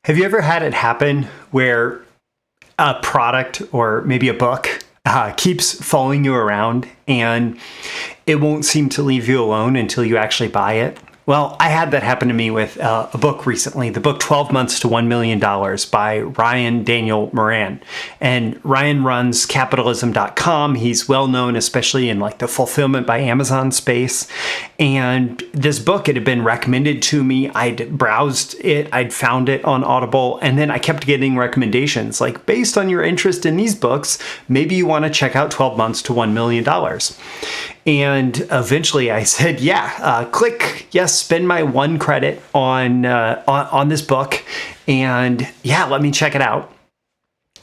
Have you ever had it happen where a product or maybe a book keeps following you around and it won't seem to leave you alone until you actually buy it? Well, I had that happen to me with a book recently, the book 12 Months to $1 Million by Daniel Moran. And Ryan runs capitalism.com. He's well known, especially in like the fulfillment by Amazon space. And this book, it had been recommended to me. I'd browsed it, I'd found it on Audible, and then I kept getting recommendations like, based on your interest in these books, maybe you want to check out 12 Months to $1 million. And eventually I said, click, yes, spend my 1 credit on this book. And let me check it out.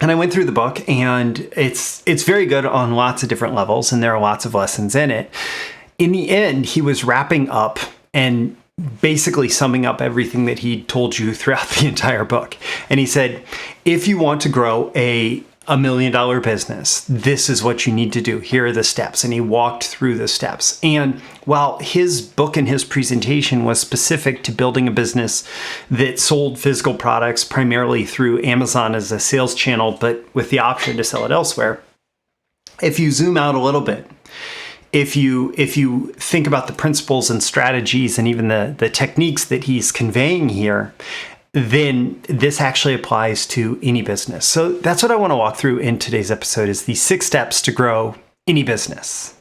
And I went through the book, and it's very good on lots of different levels, and there are lots of lessons in it. In the end, he was wrapping up and basically summing up everything that he told you throughout the entire book. And he said, if you want to grow a $1 million business, this is what you need to do. Here are the steps. And he walked through the steps. And while his book and his presentation was specific to building a business that sold physical products primarily through Amazon as a sales channel, but with the option to sell it elsewhere, if you zoom out a little bit, if you think about the principles and strategies and even the techniques that he's conveying here, then this actually applies to any business. So that's what I want to walk through in today's episode, is the 6 steps to grow any business.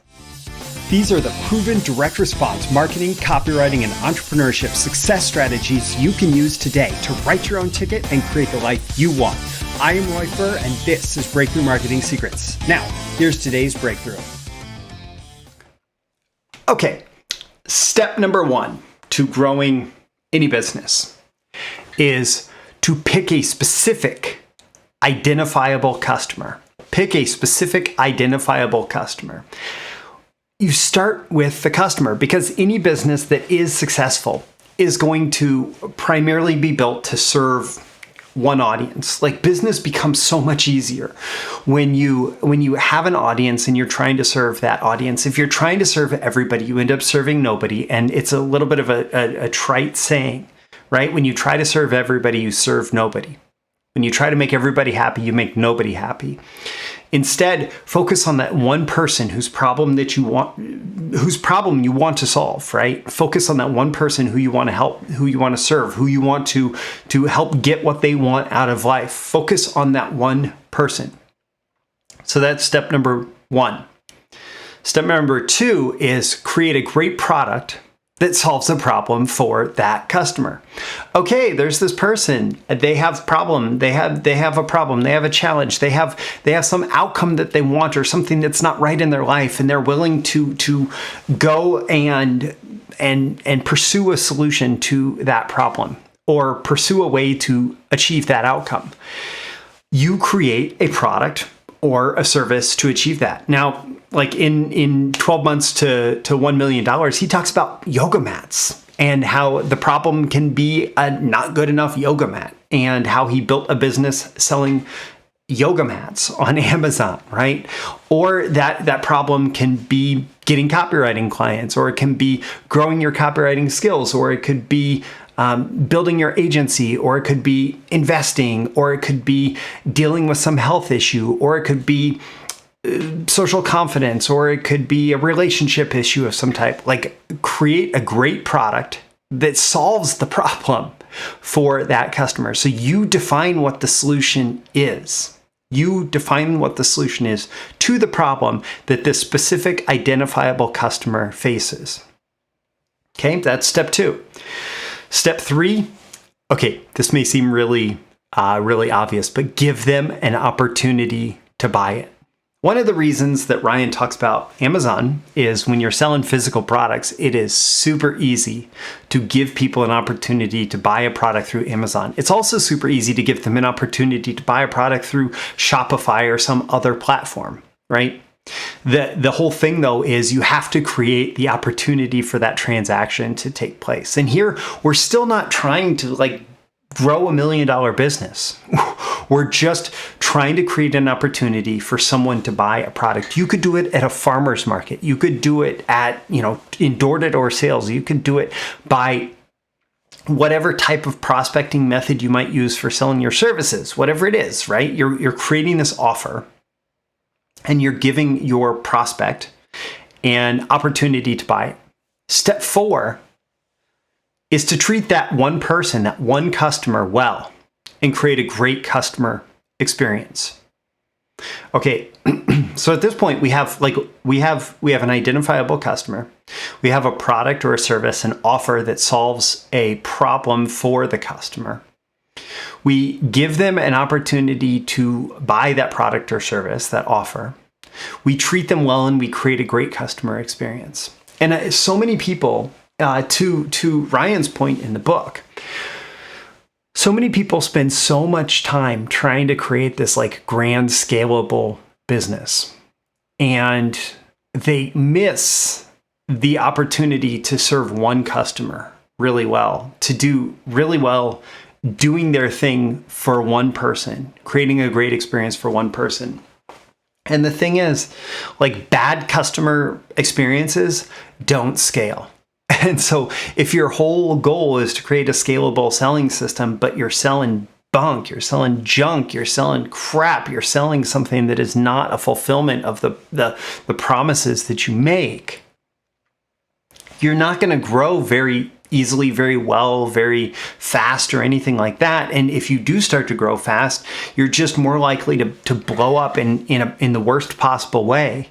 These are the proven direct response marketing, copywriting, and entrepreneurship success strategies you can use today to write your own ticket and create the life you want. I am Roy Furr, and this is Breakthrough Marketing Secrets. Now, here's today's breakthrough. Okay, step number 1 to growing any business is to pick a specific identifiable customer. Pick a specific identifiable customer. You start with the customer, because any business that is successful is going to primarily be built to serve one audience. Like, business becomes so much easier when you have an audience and you're trying to serve that audience. If you're trying to serve everybody, you end up serving nobody. And it's a little bit of a trite saying, right? When you try to serve everybody, you serve nobody. When you try to make everybody happy, you make nobody happy. Instead, focus on that one person whose problem you want to solve, right? Focus on that one person who you want to help, who you want to serve, who you want to help get what they want out of life. Focus on that one person. So that's step number 1. Step number 2 is create a great product that solves a problem for that customer. Okay, there's this person. They have a problem. They have a problem. They have a challenge. They have some outcome that they want, or something that's not right in their life, and they're willing to go and pursue a solution to that problem, or pursue a way to achieve that outcome. You create a product or a service to achieve that. Now, like in 12 months to $1 million, he talks about yoga mats and how the problem can be a not good enough yoga mat, and how he built a business selling yoga mats on Amazon, right? Or that problem can be getting copywriting clients, or it can be growing your copywriting skills, or it could be building your agency, or it could be investing, or it could be dealing with some health issue, or it could be social confidence, or it could be a relationship issue of some type. Like, create a great product that solves the problem for that customer. So you define what the solution is. You define what the solution is to the problem that this specific identifiable customer faces. Okay, that's step 2. Step 3, okay, this may seem really obvious, but give them an opportunity to buy it. One of the reasons that Ryan talks about Amazon is when you're selling physical products, it is super easy to give people an opportunity to buy a product through Amazon. It's also super easy to give them an opportunity to buy a product through Shopify or some other platform, right? The whole thing, though, is you have to create the opportunity for that transaction to take place. And here, we're still not trying to grow $1 million business. We're just trying to create an opportunity for someone to buy a product. You could do it at a farmer's market. You could do it at, in door-to-door sales. You could do it by whatever type of prospecting method you might use for selling your services, whatever it is, right? You're creating this offer and you're giving your prospect an opportunity to buy it. Step 4 is to treat that one person, that one customer well and create a great customer experience. Okay, so at this point we have an identifiable customer. We have a product or a service, an offer that solves a problem for the customer. We give them an opportunity to buy that product or service, that offer. We treat them well and we create a great customer experience. And so many people, to Ryan's point in the book, so many people spend so much time trying to create this like grand scalable business, and they miss the opportunity to serve one customer really well, to do really well doing their thing for one person, creating a great experience for one person. And the thing is, like, bad customer experiences don't scale. And so if your whole goal is to create a scalable selling system, but you're selling bunk, you're selling junk, you're selling crap, you're selling something that is not a fulfillment of the promises that you make, you're not going to grow very easily, very well, very fast, or anything like that. And if you do start to grow fast, you're just more likely to blow up in the worst possible way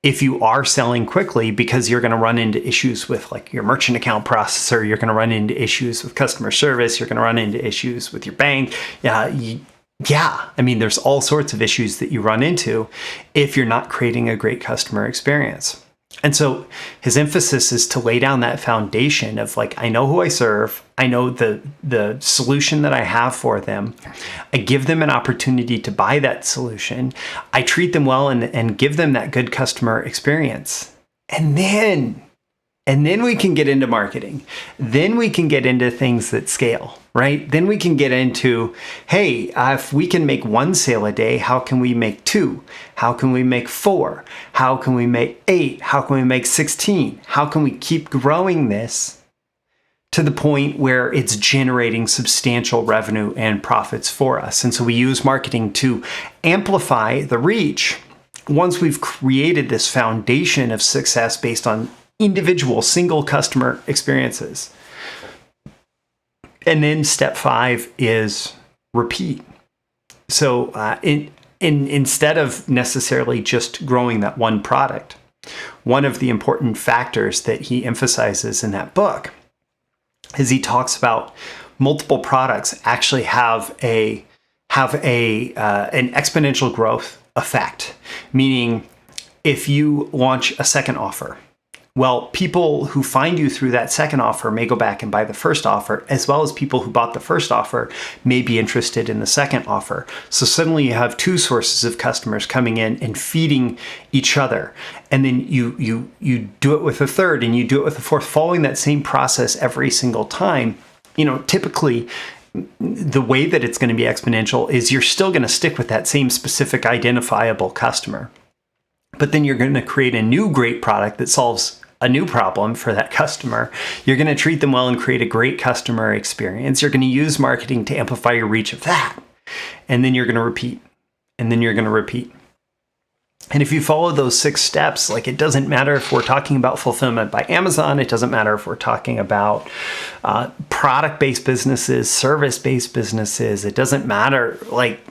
if you are selling quickly, because you're going to run into issues with like your merchant account processor, you're going to run into issues with customer service, you're going to run into issues with your bank. I mean, there's all sorts of issues that you run into if you're not creating a great customer experience. And so his emphasis is to lay down that foundation of like, I know who I serve. I know the solution that I have for them. I give them an opportunity to buy that solution. I treat them well and give them that good customer experience. And then we can get into marketing. Then we can get into things that scale, right? Then we can get into, hey, if we can make 1 sale a day, how can we make 2? How can we make 4? How can we make 8? How can we make 16? How can we keep growing this to the point where it's generating substantial revenue and profits for us? And so we use marketing to amplify the reach once we've created this foundation of success based on individual single customer experiences. And then step 5 is repeat. So instead of necessarily just growing that one product, one of the important factors that he emphasizes in that book is he talks about multiple products actually have an exponential growth effect. Meaning, if you launch a second offer, well, people who find you through that second offer may go back and buy the first offer, as well as people who bought the first offer may be interested in the second offer. So suddenly you have 2 sources of customers coming in and feeding each other. And then you do it with a third, and you do it with a fourth, following that same process every single time. You know, typically the way that it's going to be exponential is you're still going to stick with that same specific identifiable customer. But then you're going to create a new great product that solves a new problem for that customer. You're going to treat them well and create a great customer experience. You're going to use marketing to amplify your reach of that. And then you're going to repeat. And then you're going to repeat. And if you follow those 6 steps, like, it doesn't matter if we're talking about fulfillment by Amazon, it doesn't matter if we're talking about product-based businesses, service-based businesses, it doesn't matter, like,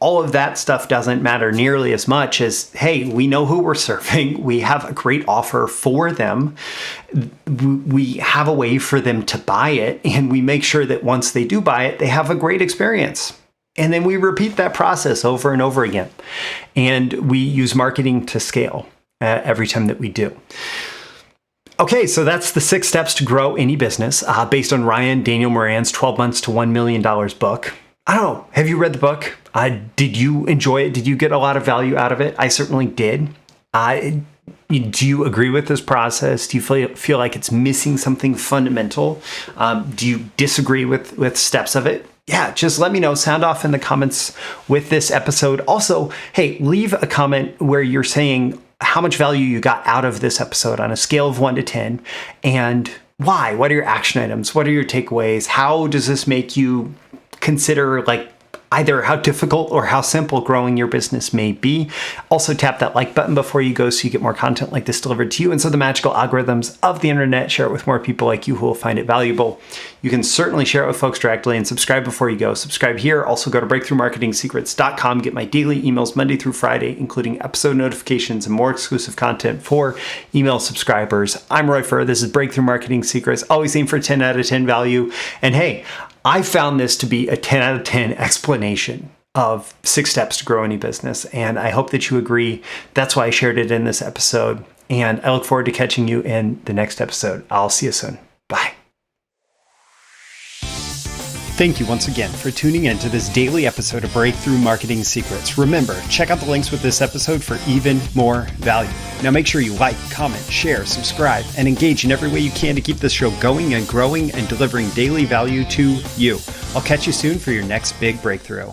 all of that stuff doesn't matter nearly as much as, hey, we know who we're serving. We have a great offer for them. We have a way for them to buy it. And we make sure that once they do buy it, they have a great experience. And then we repeat that process over and over again. And we use marketing to scale every time that we do. Okay, so that's the 6 steps to grow any business based on Daniel Moran's 12 Months to $1 Million book. I don't know. Have you read the book? Did you enjoy it? Did you get a lot of value out of it? I certainly did. Do you agree with this process? Do you feel like it's missing something fundamental? Do you disagree with steps of it? Yeah, just let me know. Sound off in the comments with this episode. Also, hey, leave a comment where you're saying how much value you got out of this episode on a scale of 1 to 10, and why? What are your action items? What are your takeaways? How does this make you consider either how difficult or how simple growing your business may be? Also tap that like button before you go so you get more content like this delivered to you. And so the magical algorithms of the internet share it with more people like you who will find it valuable. You can certainly share it with folks directly and subscribe before you go. Subscribe here. Also go to breakthroughmarketingsecrets.com. Get my daily emails Monday through Friday, including episode notifications and more exclusive content for email subscribers. I'm Roy Furr. This is Breakthrough Marketing Secrets. Always aim for 10 out of 10 value. And hey, I found this to be a 10 out of 10 explanation of 6 steps to grow any business. And I hope that you agree. That's why I shared it in this episode. And I look forward to catching you in the next episode. I'll see you soon. Bye. Thank you once again for tuning in to this daily episode of Breakthrough Marketing Secrets. Remember, check out the links with this episode for even more value. Now make sure you like, comment, share, subscribe, and engage in every way you can to keep this show going and growing and delivering daily value to you. I'll catch you soon for your next big breakthrough.